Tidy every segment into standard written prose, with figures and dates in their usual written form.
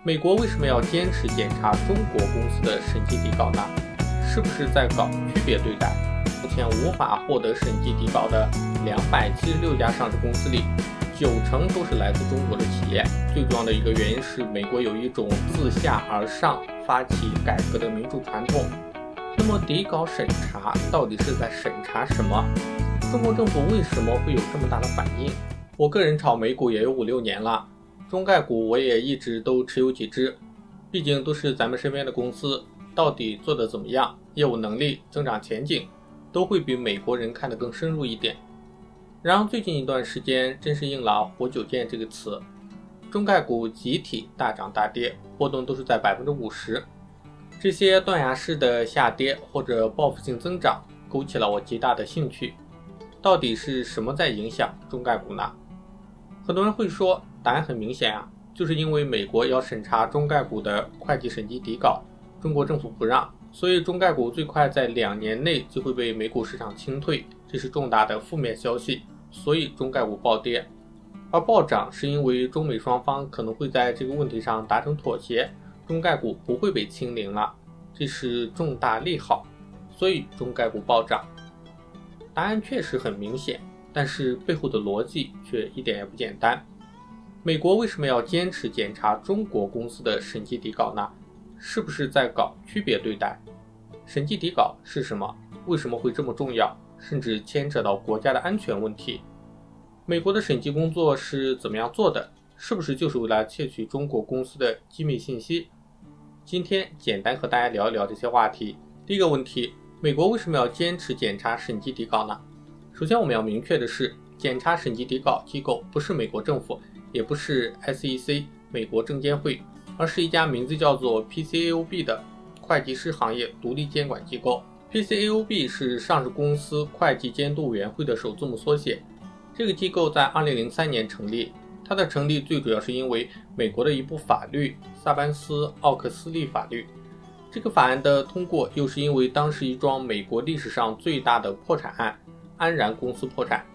美国为什么要坚持检查中国公司的审计底稿呢？是不是在搞区别对待？目前无法获得审计底稿的276家上市公司里，90%都是来自中国的企业。最重要的一个原因是，美国有一种自下而上发起改革的民主传统。那么底稿审查到底是在审查什么？中国政府为什么会有这么大的反应？我个人炒美股也有5-6年了，中概股我也一直都持有几只，毕竟都是咱们身边的公司，到底做得怎么样，业务能力、增长前景都会比美国人看得更深入一点。然后最近一段时间真是应了活久见这个词，中概股集体大涨大跌，波动都是在50%。这些断崖式的下跌或者报复性增长勾起了我极大的兴趣。到底是什么在影响中概股呢？很多人会说，答案很明显啊，就是因为美国要审查中概股的会计审计底稿，中国政府不让，所以中概股最快在2年内就会被美股市场清退，这是重大的负面消息，所以中概股暴跌。而暴涨是因为中美双方可能会在这个问题上达成妥协，中概股不会被清零了，这是重大利好，所以中概股暴涨。答案确实很明显，但是背后的逻辑却一点也不简单。美国为什么要坚持检查中国公司的审计底稿呢？是不是在搞区别对待？审计底稿是什么？为什么会这么重要？甚至牵扯到国家的安全问题。美国的审计工作是怎么样做的？是不是就是为了窃取中国公司的机密信息？今天简单和大家聊一聊这些话题。第一个问题，美国为什么要坚持检查审计底稿呢？首先我们要明确的是，检查审计底稿机构不是美国政府，也不是 SEC 美国证监会，而是一家名字叫做 PCAOB 的会计师行业独立监管机构。 PCAOB 是上市公司会计监督委员会的首字母缩写。这个机构在2003年成立，它的成立最主要是因为美国的一部法律萨班斯奥克斯利法律。这个法案的通过又是因为当时一桩美国历史上最大的破产案，安然公司破产。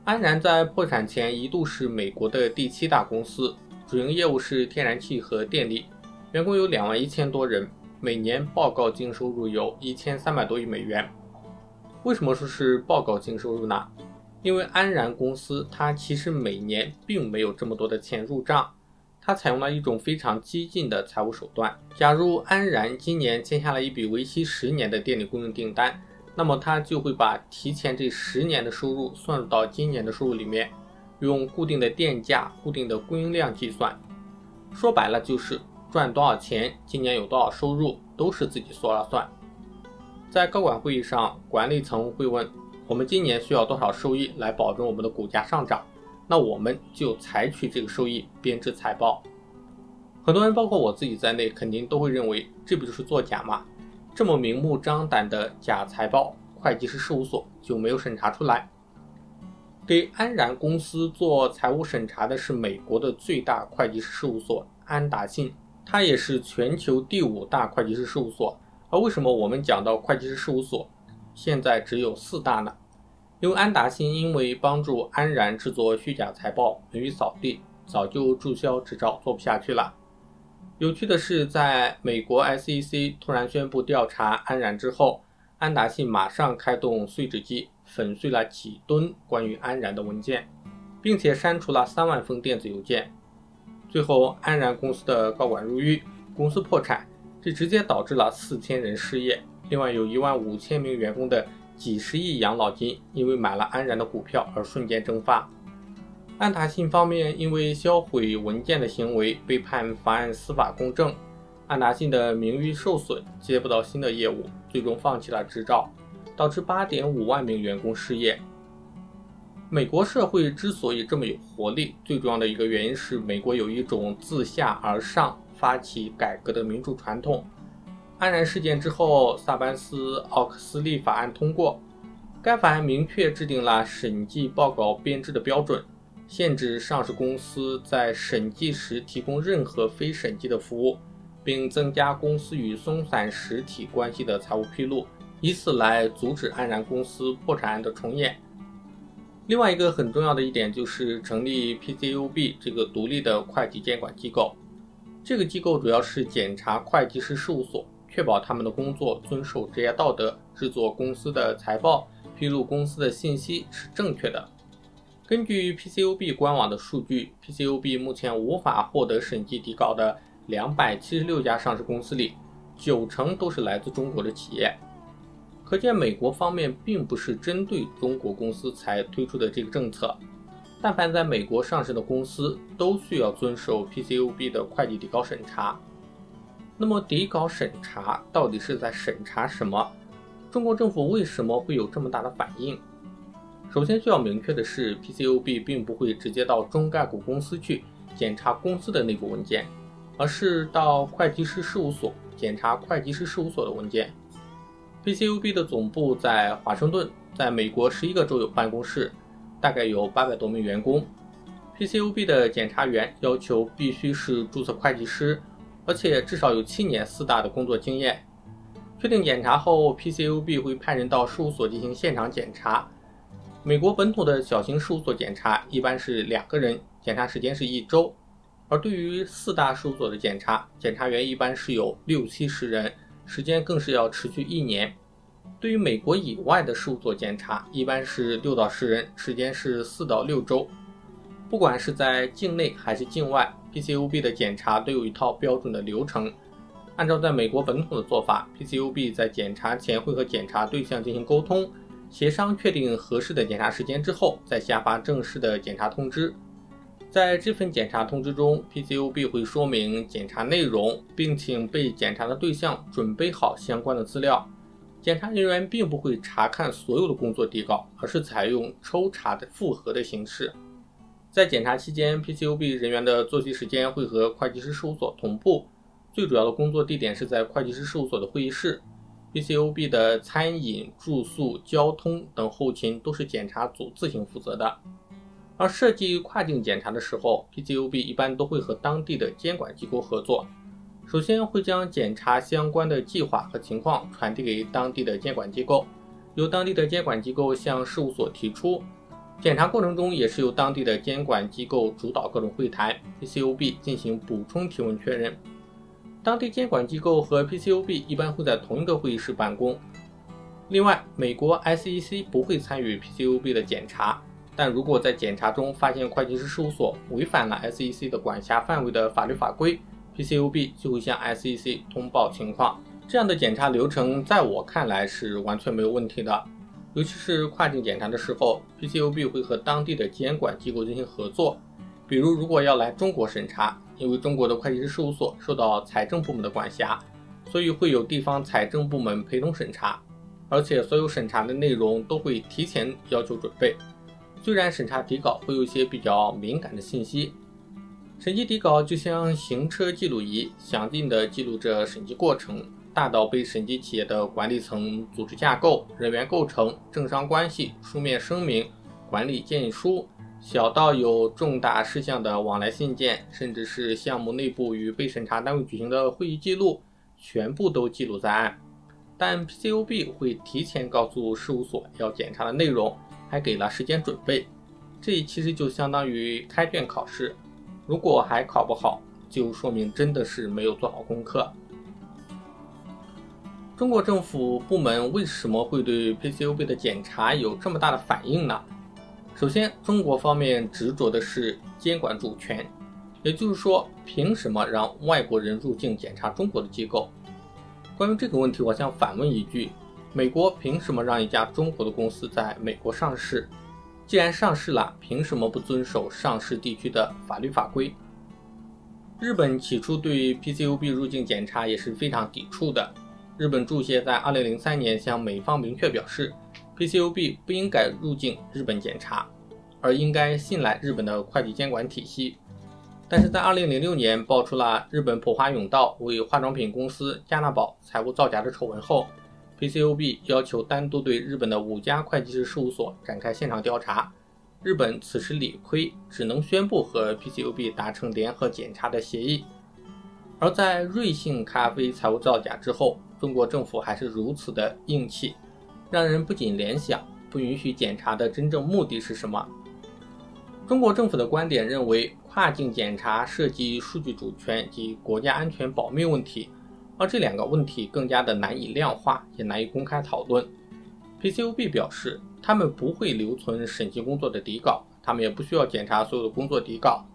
安然在破产前一度是美国的第7大公司，主营业务是天然气和电力，员工有21000多人，每年报告净收入有1300多亿美元。为什么说是报告净收入呢？因为安然公司它其实每年并没有这么多的钱入账，它采用了一种非常激进的财务手段。假如安然今年签下了一笔为期10年的电力供应订单，那么它就会把提前这10年的收入算入到今年的收入里面，用固定的电价、固定的供应量计算。说白了就是赚多少钱，今年有多少收入，都是自己说了算。在高管会议上，管理层会问，我们今年需要多少收益来保证我们的股价上涨，那我们就采取这个收益编制财报。很多人包括我自己在内肯定都会认为，这不就是作假吗？这么明目张胆的假财报，会计师事务所就没有审查出来。给安然公司做财务审查的是美国的最大会计师事务所安达信，它也是全球第5大会计师事务所。而为什么我们讲到会计师事务所现在只有4大呢？因为安达信因为帮助安然制作虚假财报名誉扫地，早就注销执照，做不下去了。有趣的是，在美国 SEC 突然宣布调查安然之后，安达信马上开动碎纸机粉碎了几吨关于安然的文件，并且删除了3万封电子邮件。最后安然公司的高管入狱，公司破产，这直接导致了4000人失业，另外有15000名员工的几十亿养老金因为买了安然的股票而瞬间蒸发。安达信方面因为销毁文件的行为被判妨碍司法公正，安达信的名誉受损，接不到新的业务，最终放弃了执照，导致8.5万名员工失业。美国社会之所以这么有活力，最重要的一个原因是美国有一种自下而上发起改革的民主传统。安然事件之后，萨班斯奥克斯利法案通过，该法案明确制定了审计报告编制的标准，限制上市公司在审计时提供任何非审计的服务，并增加公司与松散实体关系的财务披露，以此来阻止安然公司破产案的重演。另外一个很重要的一点就是成立 PCAOB 这个独立的会计监管机构。这个机构主要是检查会计师事务所，确保他们的工作遵守职业道德，制作公司的财报，披露公司的信息是正确的。根据 PCAOB 官网的数据， PCAOB 目前无法获得审计底稿的276家上市公司里，90%都是来自中国的企业。可见美国方面并不是针对中国公司才推出的这个政策，但凡在美国上市的公司都需要遵守 PCAOB 的会计底稿审查。那么底稿审查到底是在审查什么？中国政府为什么会有这么大的反应？首先需要明确的是， PCAOB 并不会直接到中概股公司去检查公司的内部文件，而是到会计师事务所检查会计师事务所的文件。PCAOB 的总部在华盛顿，在美国11个州有办公室，大概有800多名员工。PCAOB 的检查员要求必须是注册会计师，而且至少有7年4大的工作经验。确定检查后， PCAOB 会派人到事务所进行现场检查。美国本土的小型事务所检查一般是2个人，检查时间是1周，而对于4大事务所的检查，检察员一般是有60-70人，时间更是要持续1年。对于美国以外的事务所检查，一般是6到10人，时间是4到6周。不管是在境内还是境外， PCAOB 的检查都有一套标准的流程。按照在美国本土的做法， PCAOB 在检查前会和检查对象进行沟通，协商确定合适的检查时间之后，再下发正式的检查通知。在这份检查通知中， PCAOB 会说明检查内容，并请被检查的对象准备好相关的资料。检查人员并不会查看所有的工作底稿，而是采用抽查的复核的形式。在检查期间， PCAOB 人员的作息时间会和会计师事务所同步，最主要的工作地点是在会计师事务所的会议室。PCAOB 的餐饮、住宿、交通等后勤都是检查组自行负责的。而涉及跨境检查的时候， PCAOB 一般都会和当地的监管机构合作。首先会将检查相关的计划和情况传递给当地的监管机构，由当地的监管机构向事务所提出。检查过程中也是由当地的监管机构主导各种会谈， PCAOB 进行补充提问确认。当地监管机构和 PCAOB 一般会在同一个会议室办公。另外，美国 SEC 不会参与 PCAOB 的检查，但如果在检查中发现会计师事务所违反了 SEC 的管辖范围的法律法规， PCAOB 就会向 SEC 通报情况。这样的检查流程在我看来是完全没有问题的。尤其是跨境检查的时候， PCAOB 会和当地的监管机构进行合作。比如果要来中国审查，因为中国的会计师事务所受到财政部门的管辖，所以会有地方财政部门陪同审查，而且所有审查的内容都会提前要求准备。虽然审查底稿会有一些比较敏感的信息，审计底稿就像行车记录仪，详尽地记录着审计过程，大到被审计企业的管理层组织架构、人员构成、政商关系、书面声明、管理建议书，小到有重大事项的往来信件，甚至是项目内部与被审查单位举行的会议记录，全部都记录在案。但 PCAOB 会提前告诉事务所要检查的内容，还给了时间准备。这其实就相当于开卷考试，如果还考不好，就说明真的是没有做好功课。中国政府部门为什么会对 PCAOB 的检查有这么大的反应呢？首先，中国方面执着的是监管主权，也就是说，凭什么让外国人入境检查中国的机构？关于这个问题，我想反问一句：美国凭什么让一家中国的公司在美国上市？既然上市了，凭什么不遵守上市地区的法律法规？日本起初对 PCAOB 入境检查也是非常抵触的。日本注协在2003年向美方明确表示， PCAOB 不应该入境日本检查，而应该信赖日本的会计监管体系。但是在2006年爆出了日本普华永道为化妆品公司加纳宝财务造假的丑闻后， PCAOB 要求单独对日本的5家会计师事务所展开现场调查。日本此时理亏，只能宣布和 PCAOB 达成联合检查的协议。而在瑞幸咖啡财务造假之后，中国政府还是如此的硬气，让人不禁联想，不允许检查的真正目的是什么？中国政府的观点认为，跨境检查涉及数据主权及国家安全保密问题，而这两个问题更加的难以量化，也难以公开讨论。PCAOB 表示，他们不会留存审计工作的底稿，他们也不需要检查所有的工作底稿。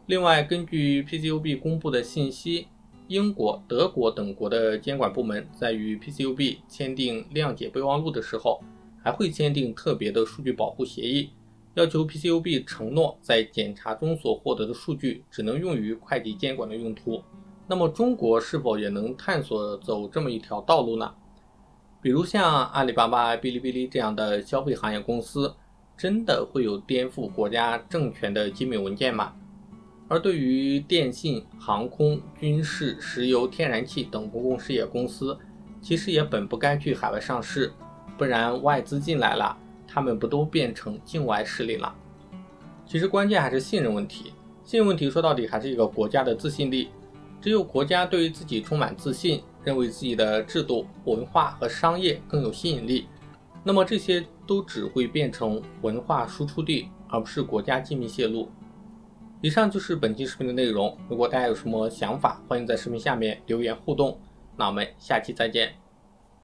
另外，根据 PCAOB 公布的信息，英国、德国等国的监管部门在与 PCAOB 签订谅解备忘录的时候，还会签订特别的数据保护协议，要求 PCAOB 承诺在检查中所获得的数据只能用于会计监管的用途。那么中国是否也能探索走这么一条道路呢？比如像阿里巴巴、哔哩哔哩这样的消费行业公司，真的会有颠覆国家政权的机密文件吗？而对于电信、航空、军事、石油、天然气等公共事业公司，其实也本不该去海外上市，不然外资进来了，他们不都变成境外势力了？其实关键还是信任问题，信任问题说到底还是一个国家的自信力。只有国家对于自己充满自信，认为自己的制度、文化和商业更有吸引力，那么这些都只会变成文化输出地，而不是国家机密泄露。以上就是本期视频的内容，如果大家有什么想法，欢迎在视频下面留言互动。那我们下期再见。